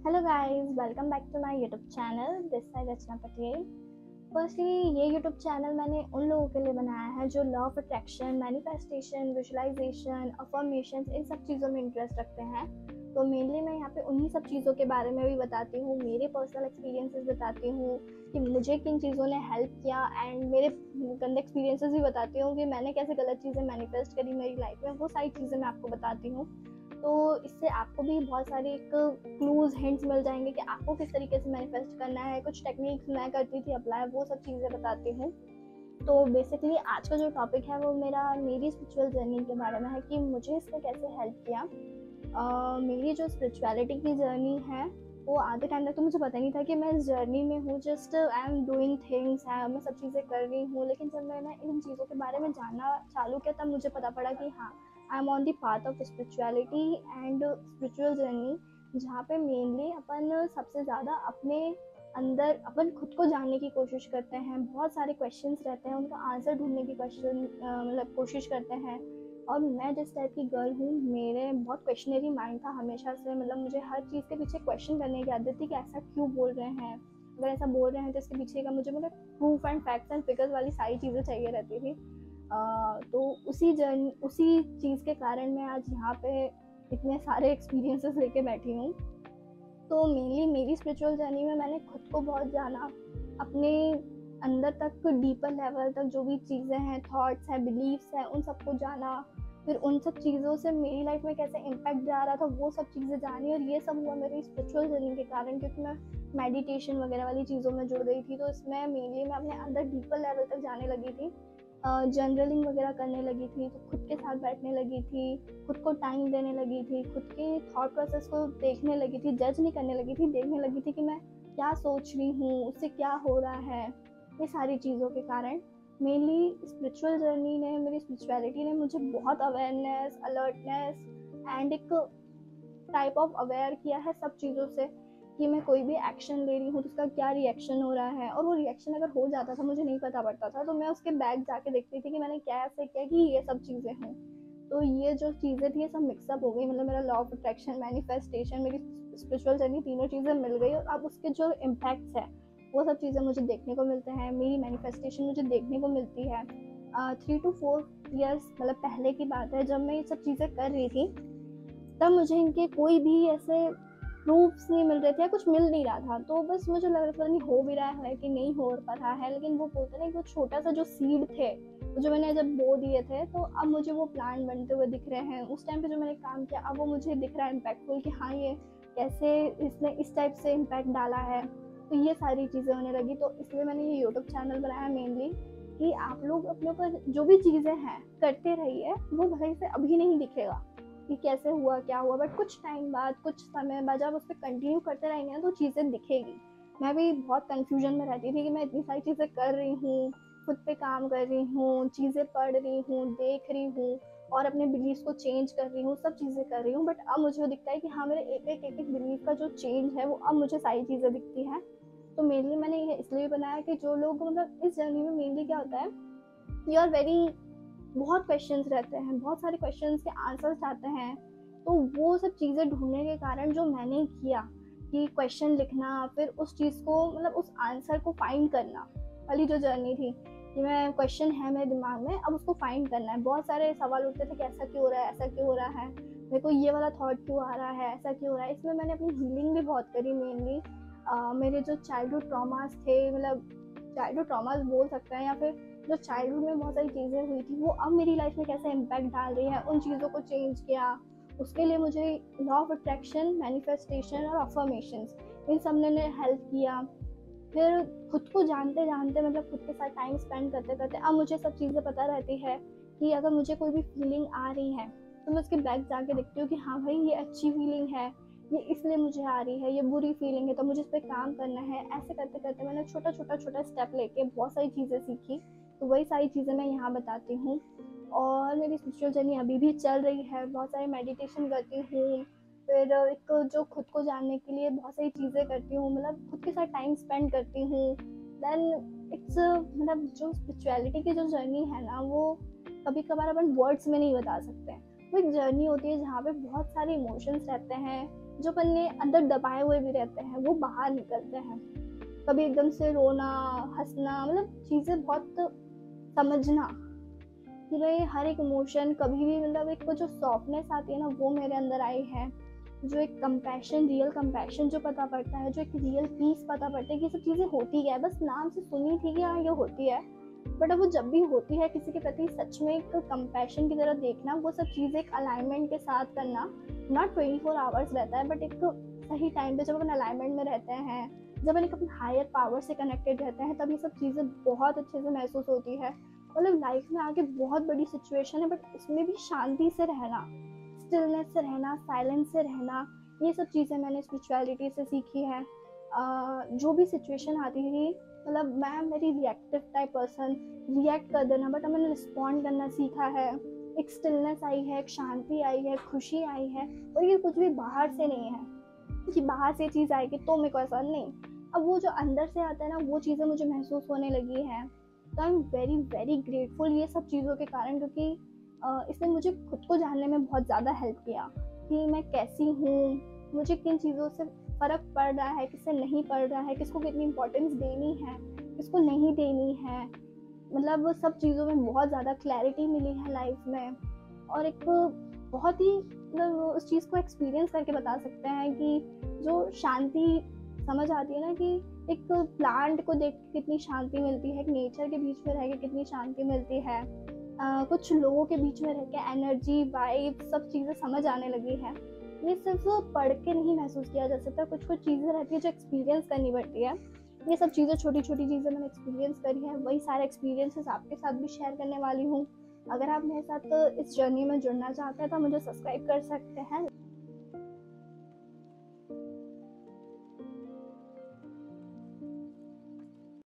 Hello guys, welcome back to my YouTube channel. This side Rachna Patel. Firstly ये YouTube channel मैंने उन लोगों के लिए बनाया है जो law of attraction, manifestation, visualisation, affirmation इन सब चीज़ों में इंटरेस्ट रखते हैं। तो मेनली मैं यहाँ पे उन्हीं सब चीज़ों के बारे में भी बताती हूँ, मेरे पर्सनल एक्सपीरियंसेस बताती हूँ कि मुझे किन चीज़ों ने हेल्प किया, एंड मेरे गंदे एक्सपीरियंसेस भी बताती हूँ कि मैंने कैसे गलत चीज़ें मैनिफेस्ट करी मेरी लाइफ में। वो सारी चीज़ें मैं आपको बताती हूँ। तो इससे आपको भी बहुत सारे एक क्लूज हिंट्स मिल जाएंगे कि आपको किस तरीके से मैनिफेस्ट करना है। कुछ टेक्निक्स मैं करती थी अप्लाई, वो सब चीज़ें बताती हूँ। तो बेसिकली आज का जो टॉपिक है वो मेरी स्पिरिचुअल जर्नी के बारे में है कि मुझे इसने कैसे हेल्प किया। मेरी जो स्पिरिचुअलिटी की जर्नी है वो आधे टाइम तक तो मुझे पता नहीं था कि मैं इस जर्नी में हूँ। Just I am doing things है, मैं सब चीज़ें कर रही हूँ। लेकिन जब मैंने इन चीज़ों के बारे में जानना चालू किया तब मुझे पता पड़ा कि हाँ, I am on the path of spirituality and spiritual journey, जहाँ पे मेनली अपन सबसे ज़्यादा अपने अंदर अपन खुद को जानने की कोशिश करते हैं। बहुत सारे क्वेश्चंस रहते हैं, उनका आंसर ढूंढने की कोशिश करते हैं। और मैं जिस टाइप की गर्ल हूँ, मेरे बहुत क्वेश्चनरी माइंड था हमेशा से। मुझे हर चीज़ के पीछे क्वेश्चन करने की आदत थी कि ऐसा क्यों बोल रहे हैं, अगर ऐसा बोल रहे हैं तो इसके पीछे का मुझे proof and facts and figures वाली सारी चीज़ें चाहिए रहती थी। तो उसी चीज़ के कारण मैं आज यहाँ पे इतने सारे एक्सपीरियंसेस लेके बैठी हूँ। तो मेनली मेरी स्पिरिचुअल जर्नी में मैंने खुद को बहुत जाना, अपने अंदर तक डीपर लेवल तक जो भी चीज़ें हैं, थॉट्स हैं, बिलीव्स हैं, उन सबको जाना। फिर उन सब चीज़ों से मेरी लाइफ में कैसे इम्पैक्ट जा रहा था वो सब चीज़ें जानी। और ये सब हुआ मेरी स्पिरिचुअल जर्नी के कारण, क्योंकि मैं मेडिटेशन वगैरह वाली चीज़ों में जुड़ गई थी। तो इसमें मेनली मैं अपने अंदर डीपर लेवल तक जाने लगी थी, जर्नलिंग वगैरह करने लगी थी, तो खुद के साथ बैठने लगी थी, खुद को टाइम देने लगी थी, खुद के थॉट प्रोसेस को देखने लगी थी, जज नहीं करने लगी थी, देखने लगी थी कि मैं क्या सोच रही हूँ, उससे क्या हो रहा है। ये सारी चीज़ों के कारण मेनली स्पिरिचुअल जर्नी ने, मेरी स्पिरिचुअलिटी ने मुझे बहुत अवेयरनेस, अलर्टनेस एंड एक टाइप ऑफ अवेयर किया है सब चीज़ों से, कि मैं कोई भी एक्शन ले रही हूँ तो उसका क्या रिएक्शन हो रहा है। और वो रिएक्शन अगर हो जाता था मुझे नहीं पता पड़ता था, तो मैं उसके बैक जाके देखती थी कि मैंने क्या ऐसे किया कि ये सब चीज़ें हैं। तो ये जो चीज़ें थी ये सब मिक्सअप हो गई। मेरा लॉ ऑफ अट्रैक्शन, मैनिफेस्टेशन, मेरी स्पिरिचुअल जर्नी, तीनों चीज़ें मिल गई। और अब उसके जो इम्पैक्ट्स है वो सब चीज़ें मुझे देखने को मिलते हैं। मेरी मैनिफेस्टेशन मुझे देखने को मिलती है। 3 to 4 years पहले की बात है, जब मैं ये सब चीज़ें कर रही थी तब मुझे इनके कोई भी ऐसे प्रूफ्स नहीं मिल रहे थे या कुछ मिल नहीं रहा था। तो बस मुझे लग रहा था नहीं हो भी रहा है कि नहीं हो रहा है। लेकिन वो बोलते ना, वो छोटा सा जो सीड थे जो मैंने जब बो दिए थे, तो अब मुझे वो प्लांट बनते हुए दिख रहे हैं। उस टाइम पे जो मैंने काम किया अब वो मुझे दिख रहा है इम्पैक्टफुल, कि हाँ ये कैसे इसने इस टाइप से इम्पैक्ट डाला है। तो ये सारी चीज़ें होने लगी। तो इसलिए मैंने ये यूट्यूब चैनल बनाया मेनली, कि आप लोग अपने ऊपर जो भी चीज़ें हैं करते रहिए। वो भले से अभी नहीं दिखेगा कि कैसे हुआ क्या हुआ, बट कुछ टाइम बाद, कुछ समय बाद जब उस पर कंटिन्यू करते रहेंगे ना तो चीज़ें दिखेगी। मैं भी बहुत कंफ्यूजन में रहती थी कि मैं इतनी सारी चीज़ें कर रही हूँ, खुद पे काम कर रही हूँ, चीज़ें पढ़ रही हूँ, देख रही हूँ और अपने बिलीफ को चेंज कर रही हूँ, सब चीज़ें कर रही हूँ। बट अब मुझे दिखता है कि हाँ, मेरे एक बिलीफ का जो चेंज है वो अब मुझे सारी चीज़ें दिखती हैं। तो मेनली मैंने ये इसलिए बनाया कि जो लोग इस जर्नी में मेनली क्या होता है, यू आर वेरी, बहुत क्वेश्चंस रहते हैं, बहुत सारे क्वेश्चंस के आंसर्स आते हैं। तो वो सब चीज़ें ढूंढने के कारण जो मैंने किया कि क्वेश्चन लिखना, फिर उस चीज़ को उस आंसर को फाइंड करना वाली जो जर्नी थी, कि मैं क्वेश्चन है मेरे दिमाग में, अब उसको फाइंड करना है। बहुत सारे सवाल उठते थे कि ऐसा क्यों हो रहा है, ऐसा क्यों हो रहा है, मेरे को ये वाला थॉट क्यों आ रहा है, ऐसा क्यों हो रहा है। इसमें मैंने अपनी हीलिंग भी बहुत करी मेनली। मेरे जो चाइल्डहुड ट्रॉमास थे, चाइल्डहुड ट्रॉमास बोल सकते हैं, या फिर जो चाइल्डहुड में बहुत सारी चीज़ें हुई थी वो अब मेरी लाइफ में कैसे इम्पैक्ट डाल रही है, उन चीज़ों को चेंज किया। उसके लिए मुझे लॉ ऑफ अट्रैक्शन, मैनिफेस्टेशन और अफर्मेशंस, इन सब ने हेल्प किया। फिर खुद को जानते जानते, खुद के साथ टाइम स्पेंड करते करते अब मुझे सब चीज़ें पता रहती है कि अगर मुझे कोई भी फीलिंग आ रही है तो मैं उसके बैक जाके देखती हूँ कि हाँ भाई, ये अच्छी फीलिंग है, ये इसलिए मुझे आ रही है, ये बुरी फीलिंग है तो मुझे इस पर काम करना है। ऐसे करते करते मैंने छोटा स्टेप लेके बहुत सारी चीज़ें सीखी। तो वही सारी चीज़ें मैं यहाँ बताती हूँ। और मेरी स्पिरिचुअल जर्नी अभी भी चल रही है। बहुत सारे मेडिटेशन करती हूँ, फिर एक जो खुद को जानने के लिए बहुत सारी चीज़ें करती हूँ, खुद के साथ टाइम स्पेंड करती हूँ। देन इट्स जो स्पिरिचुअलिटी की जो जर्नी है ना, वो कभी कभार अपन वर्ड्स में नहीं बता सकते हैं। वो एक जर्नी होती है जहाँ पे बहुत सारे इमोशंस रहते हैं, जो अपन ने अंदर दबाए हुए भी रहते हैं वो बाहर निकलते हैं। कभी एकदम से रोना, हंसना, मतलब चीज़ें बहुत समझना कि भाई हर एक इमोशन कभी भी, मतलब एक जो सॉफ्टनेस आती है ना वो मेरे अंदर आई है। जो एक कंपैशन, रियल कंपैशन जो पता पड़ता है, जो एक रियल पीस पता पड़ता है कि ये सब चीज़ें होती है, बस नाम से सुनी थी कि हाँ ये होती है, बट अब वो जब भी होती है किसी के प्रति सच में एक कंपैशन की तरह देखना, वो सब चीज़ें एक अलाइनमेंट के साथ करना, नॉट 24 आवर्स रहता है, बट एक सही टाइम पे जब अपन अलाइनमेंट में रहते हैं, जब अपन एक अपने हायर पावर से कनेक्टेड रहते हैं, तब ये सब चीज़ें बहुत अच्छे से महसूस होती है। मतलब लाइफ में आगे बहुत बड़ी सिचुएशन है, बट उसमें भी शांति से रहना, स्टिलनेस से रहना, साइलेंस से रहना, ये सब चीज़ें मैंने स्पिरिचुअलिटी से सीखी है। जो भी सिचुएशन आती थी, मतलब मैं मेरी रिएक्टिव टाइप पर्सन, रिएक्ट कर देना, बट अब मैंने रिस्पॉन्ड करना सीखा है। एक स्टिलनेस आई है, एक शांति आई है, खुशी आई है, और ये कुछ भी बाहर से नहीं है कि बाहर से चीज़ आएगी तो मेरे को ऐसा नहीं। अब वो जो अंदर से आता है ना, वो चीज़ें मुझे महसूस होने लगी हैं। तो I am very very grateful ये सब चीज़ों के कारण, क्योंकि इसने मुझे खुद को जानने में बहुत ज़्यादा हेल्प किया कि मैं कैसी हूँ, मुझे किन चीज़ों से फ़र्क पड़ रहा है, किससे नहीं पड़ रहा है, किसको कितनी इम्पोर्टेंस देनी है, किसको नहीं देनी है। मतलब वो सब चीज़ों में बहुत ज़्यादा क्लैरिटी मिली है लाइफ में। और एक बहुत ही, मतलब उस चीज़ को एक्सपीरियंस करके बता सकते हैं कि जो शांति समझ आती है ना, कि एक प्लांट को देख के कितनी शांति मिलती है, एक नेचर के बीच में रह के कितनी शांति मिलती है, कुछ लोगों के बीच में रह के एनर्जी, वाइब, सब चीज़ें समझ आने लगी है। ये सिर्फ पढ़ के नहीं महसूस किया जा सकता, कुछ कुछ चीज़ें रहती है जो एक्सपीरियंस करनी पड़ती है। ये सब चीज़ें, छोटी छोटी चीज़ें मैंने एक्सपीरियंस करी है, वही सारे एक्सपीरियंसेस आपके साथ भी शेयर करने वाली हूँ। अगर आप मेरे साथ इस जर्नी में जुड़ना चाहते हैं तो मुझे सब्सक्राइब कर सकते हैं।